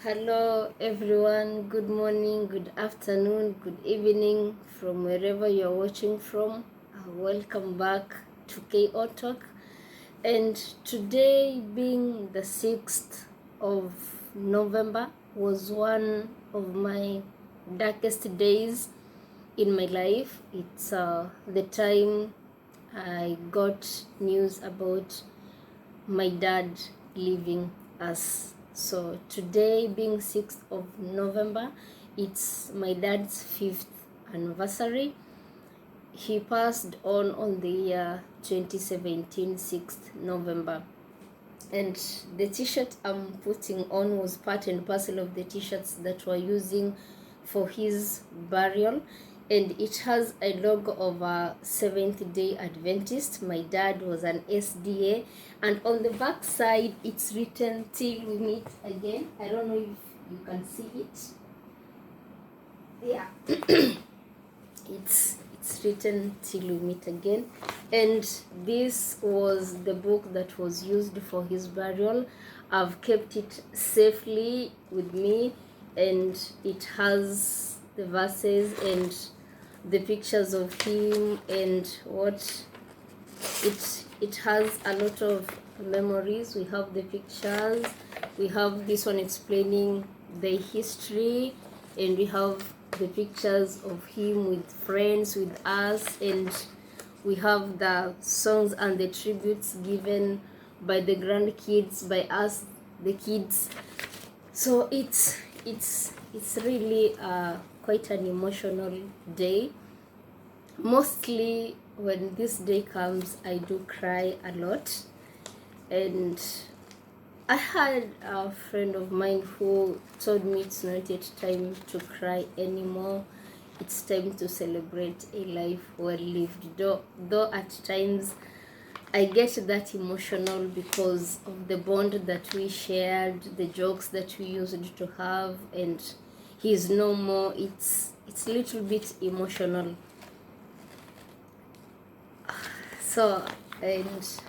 Hello, everyone. Good morning, good afternoon, good evening from wherever you're watching from. Welcome back to KO Talk. And today, being the 6th of November, was one of my darkest days in my life. It's the time I got news about my dad leaving us. So today, being 6th of November, it's my dad's 5th anniversary. He passed on the year 2017, 6th November. And the t-shirt I'm putting on was part and parcel of the t-shirts that we're using for his burial, and it has a logo of a Seventh-day Adventist. My dad was an SDA, and on the back side it's written "Till we meet again." I don't know if you can see it. Yeah. it's written "Till we meet again," and this was the book that was used for his burial. I've kept it safely with me, and it has the verses and the pictures of him, and what it has a lot of memories. We have the pictures, we have this one explaining the history, and we have the pictures of him with friends, with us, and we have the songs and the tributes given by the grandkids, by us the kids. So it's really quite an emotional day. Mostly when this day comes, I do cry a lot. And I had a friend of mine who told me it's not yet time to cry anymore. It's time to celebrate a life well lived. Though at times I get that emotional because of the bond that we shared, the jokes that we used to have, and he's no more. It's a little bit emotional. So, and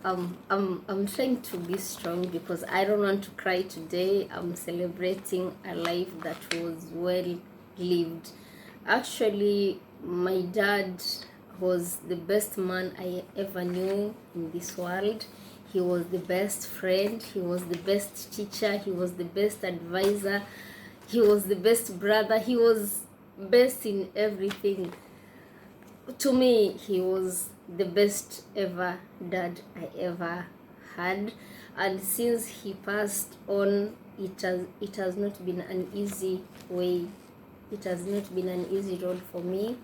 I'm trying to be strong because I don't want to cry today. I'm celebrating a life that was well lived. Actually, my dad was the best man I ever knew in this world. He was the best friend, he was the best teacher, he was the best advisor, he was the best brother, he was best in everything. To me, he was the best ever dad I ever had. And since he passed on, it has not been an easy way. It has not been an easy road for me,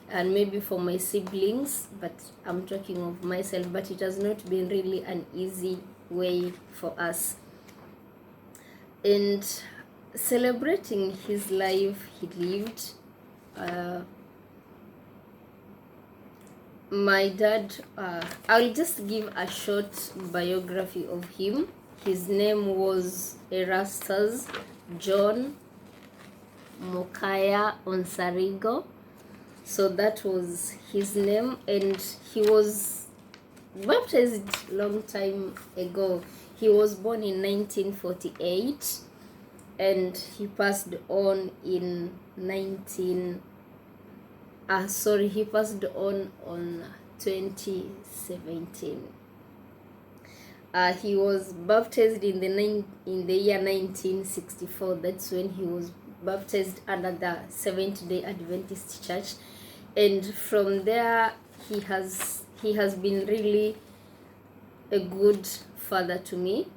and maybe for my siblings, but I'm talking of myself. But it has not been really an easy way for us. And celebrating his life he lived, my dad, I'll just give a short biography of him. His name was Erastus John Mokaya Onsarigo. So that was his name, and he was baptized long time ago. He was born in 1948, and he passed on in he passed on 2017. He was baptized in the year 1964. That's when he was baptized under the Seventh-day Adventist Church, and from there he has been really a good father to me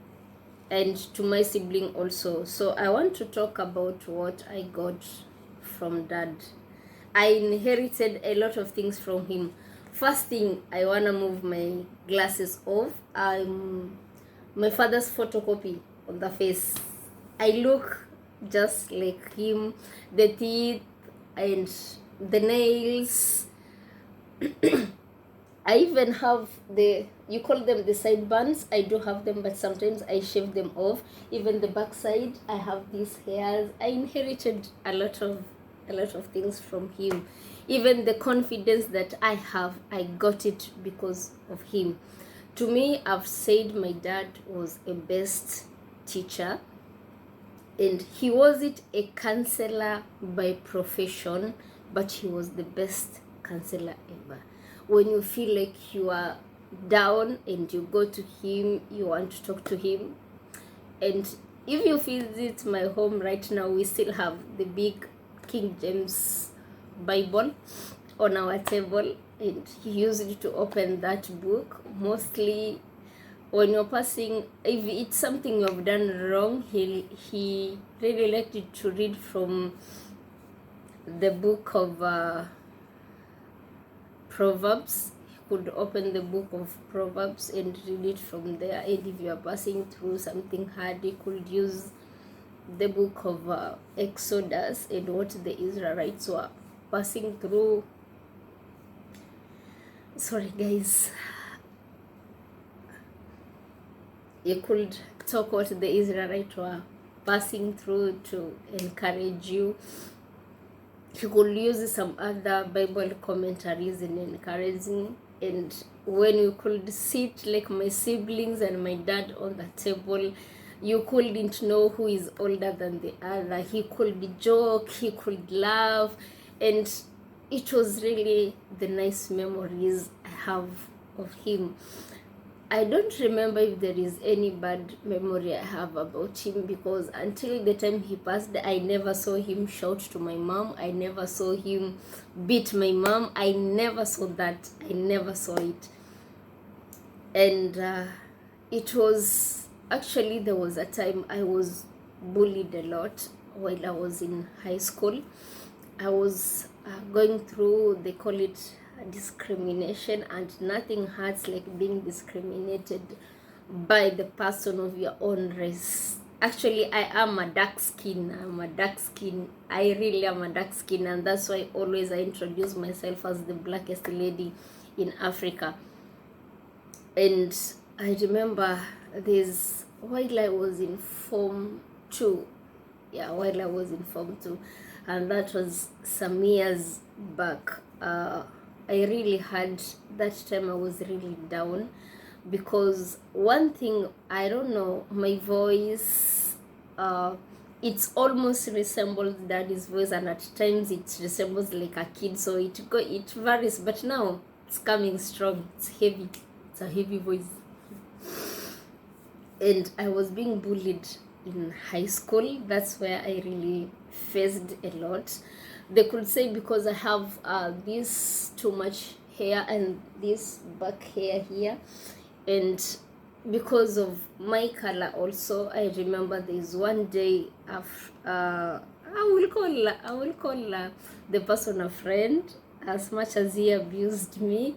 and to my sibling also. So I want to talk about what I got from dad. I inherited a lot of things from him. First thing, I wanna move my glasses off. I'm my father's photocopy on the face. I look just like him. The teeth and the nails. I even have you call them the sideburns. I do have them, but sometimes I shave them off. Even the backside, I have these hairs. I inherited a lot of things from him. Even the confidence that I have, I got it because of him. To me, I've said my dad was a best teacher. And he wasn't a counselor by profession, but he was the best counselor ever. When you feel like you are down and you go to him, you want to talk to him. And if you visit my home right now, we still have the big King James Bible on our table, and he used it to open that book. Mostly when you're passing, if it's something you've done wrong, he really liked it to read from the book of Proverbs. He could open the book of Proverbs and read it from there. And if you are passing through something hard, he could use the book of Exodus and what the Israelites were passing through. Sorry guys, you could talk what the Israelites were passing through to encourage you. You could use some other Bible commentaries in encouraging. And when you could sit like my siblings and my dad on the table, you couldn't know who is older than the other. He could joke, he could laugh, and it was really the nice memories I have of him. I don't remember if there is any bad memory I have about him, because until the time he passed, I never saw him shout to my mom. I never saw him beat my mom. I never saw that. I never saw it. And it was actually, there was a time I was bullied a lot while I was in high school. I was going through, they call it discrimination, and nothing hurts like being discriminated by the person of your own race. Actually, I am a dark skin. I really am a dark skin, and that's why always I introduce myself as the blackest lady in Africa. And I remember this while I was in Form 2. Yeah, while I was in Form 2. And that was some years back. I really had, that time I was really down, because one thing, I don't know, my voice, it's almost resembles daddy's voice, and at times it resembles like a kid, so it varies, but now it's coming strong, it's heavy, it's a heavy voice. And I was being bullied in high school. That's where I really faced a lot. They could say because I have this too much hair and this back hair here, and because of my color also. I remember there's one day I will call the person a friend, as much as he abused me.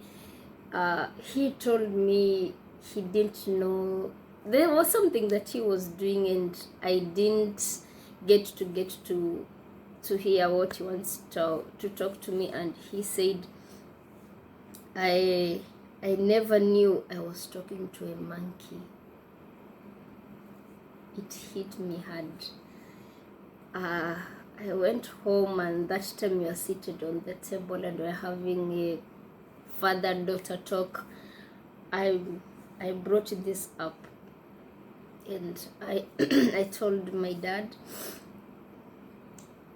He told me he didn't know there was something that he was doing, and I didn't get to hear what he wants to talk to me. And he said, I never knew I was talking to a monkey. It hit me hard. I went home, and that time we were seated on the table and we were having a father-daughter talk. I brought this up, and I told my dad.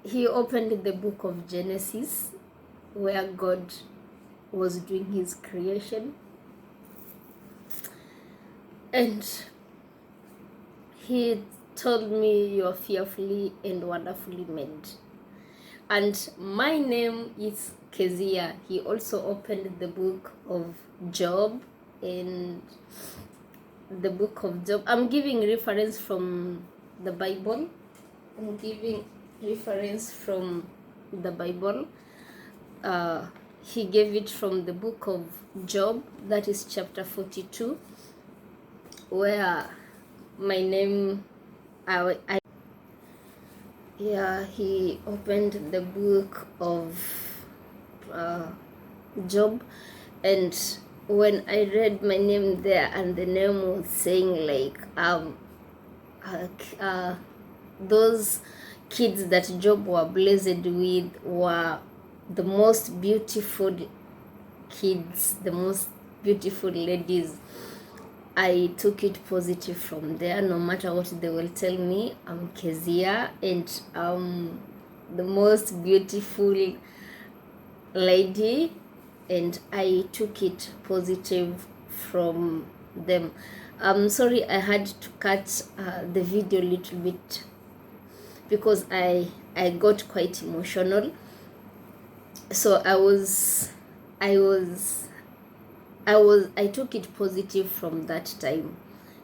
He opened the book of Genesis, where God was doing his creation, and he told me, "You are fearfully and wonderfully made." And my name is Kezia. He also opened the book of Job, and the book of Job, I'm giving reference from the Bible. He gave it from the book of Job, that is chapter 42, where my name, he opened the book of Job, and when I read my name there, and the name was saying like those kids that Job were blessed with were the most beautiful kids, the most beautiful ladies, I took it positive from there. No matter what they will tell me, I'm Kezia, and the most beautiful lady, and I took it positive from them. I'm sorry I had to cut the video a little bit because I got quite emotional. So I took it positive from that time.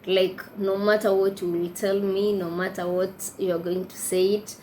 Like, no matter what you will tell me, no matter what you're going to say it,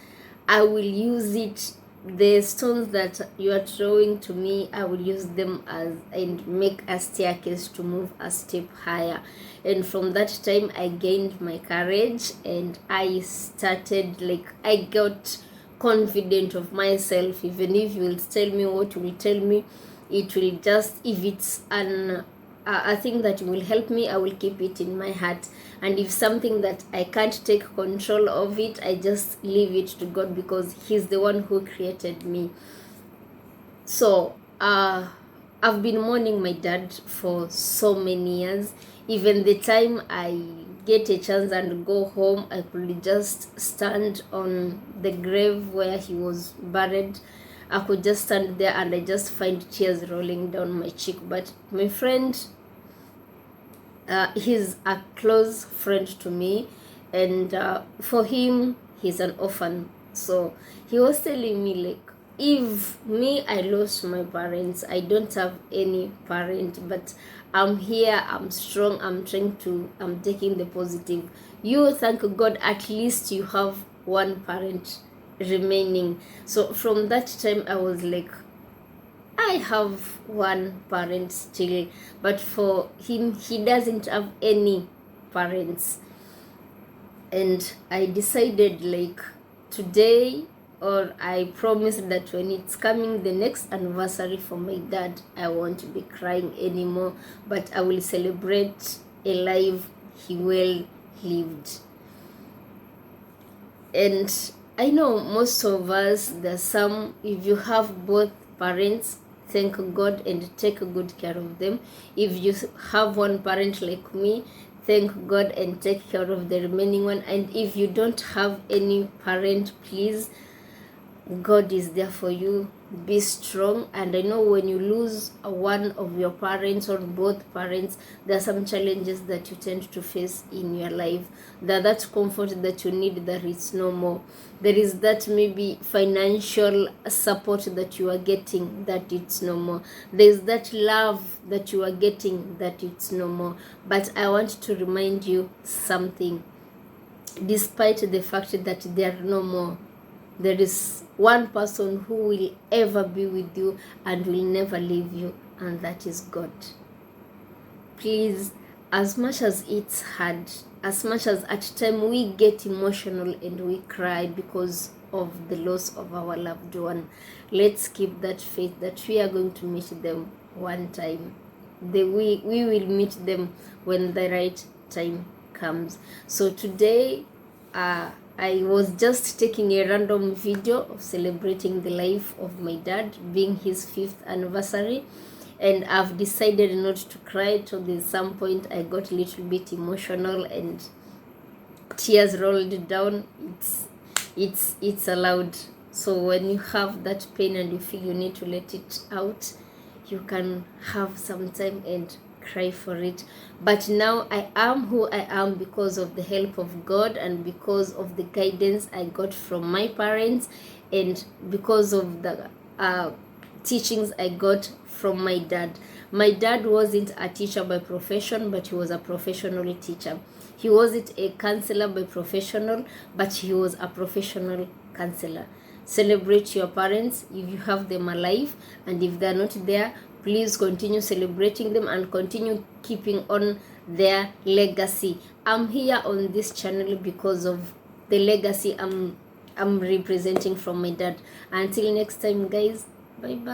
I will use it. The stones that you are throwing to me, I will use them as and make a staircase to move a step higher. And from that time I gained my courage, and I started, like, I got confident of myself. Even if you will tell me what you will tell me, it will just, if it's a thing that will help me, I will keep it in my heart. And if something that I can't take control of it, I just leave it to God, because He's the one who created me. So I've been mourning my dad for so many years. Even the time I get a chance and go home, I could just stand on the grave where he was buried. I could just stand there and I just find tears rolling down my cheek. But my friend, he's a close friend to me, and for him, he's an orphan. So he was telling me, like, if me, I lost my parents, I don't have any parent, but I'm here, I'm strong, I'm taking the positive. You thank God, at least you have one parent remaining. So from that time I was like, I have one parent still, but for him, he doesn't have any parents. And I decided, like, today, or I promised that when it's coming the next anniversary for my dad, I won't be crying anymore, but I will celebrate a life he well lived. And I know most of us, there's some, if you have both parents, thank God and take good care of them. If you have one parent like me, thank God and take care of the remaining one. And if you don't have any parent, please, God is there for you. Be strong. And I know when you lose one of your parents or both parents, there are some challenges that you tend to face in your life. That comfort that you need, that is no more. There is that maybe financial support that you are getting, that it's no more. There's that love that you are getting, that it's no more. But I want to remind you something. Despite the fact that they are no more, there is one person who will ever be with you and will never leave you, and that is God. Please, as much as it's hard, as much as at times we get emotional and we cry because of the loss of our loved one, let's keep that faith that we are going to meet them one time. We will meet them when the right time comes. So today, I was just taking a random video of celebrating the life of my dad, being his 5th anniversary, and I've decided not to cry. So there's some point I got a little bit emotional and tears rolled down. It's allowed. So when you have that pain and you feel you need to let it out, you can have some time and cry for it. But now I am who I am because of the help of God, and because of the guidance I got from my parents, and because of the teachings I got from my dad. My dad wasn't a teacher by profession, but he was a professional teacher. He wasn't a counselor by professional, but he was a professional counselor. Celebrate your parents if you have them alive, and if they're not there, please continue celebrating them and continue keeping on their legacy. I'm here on this channel because of the legacy I'm representing from my dad. Until next time, guys, bye bye.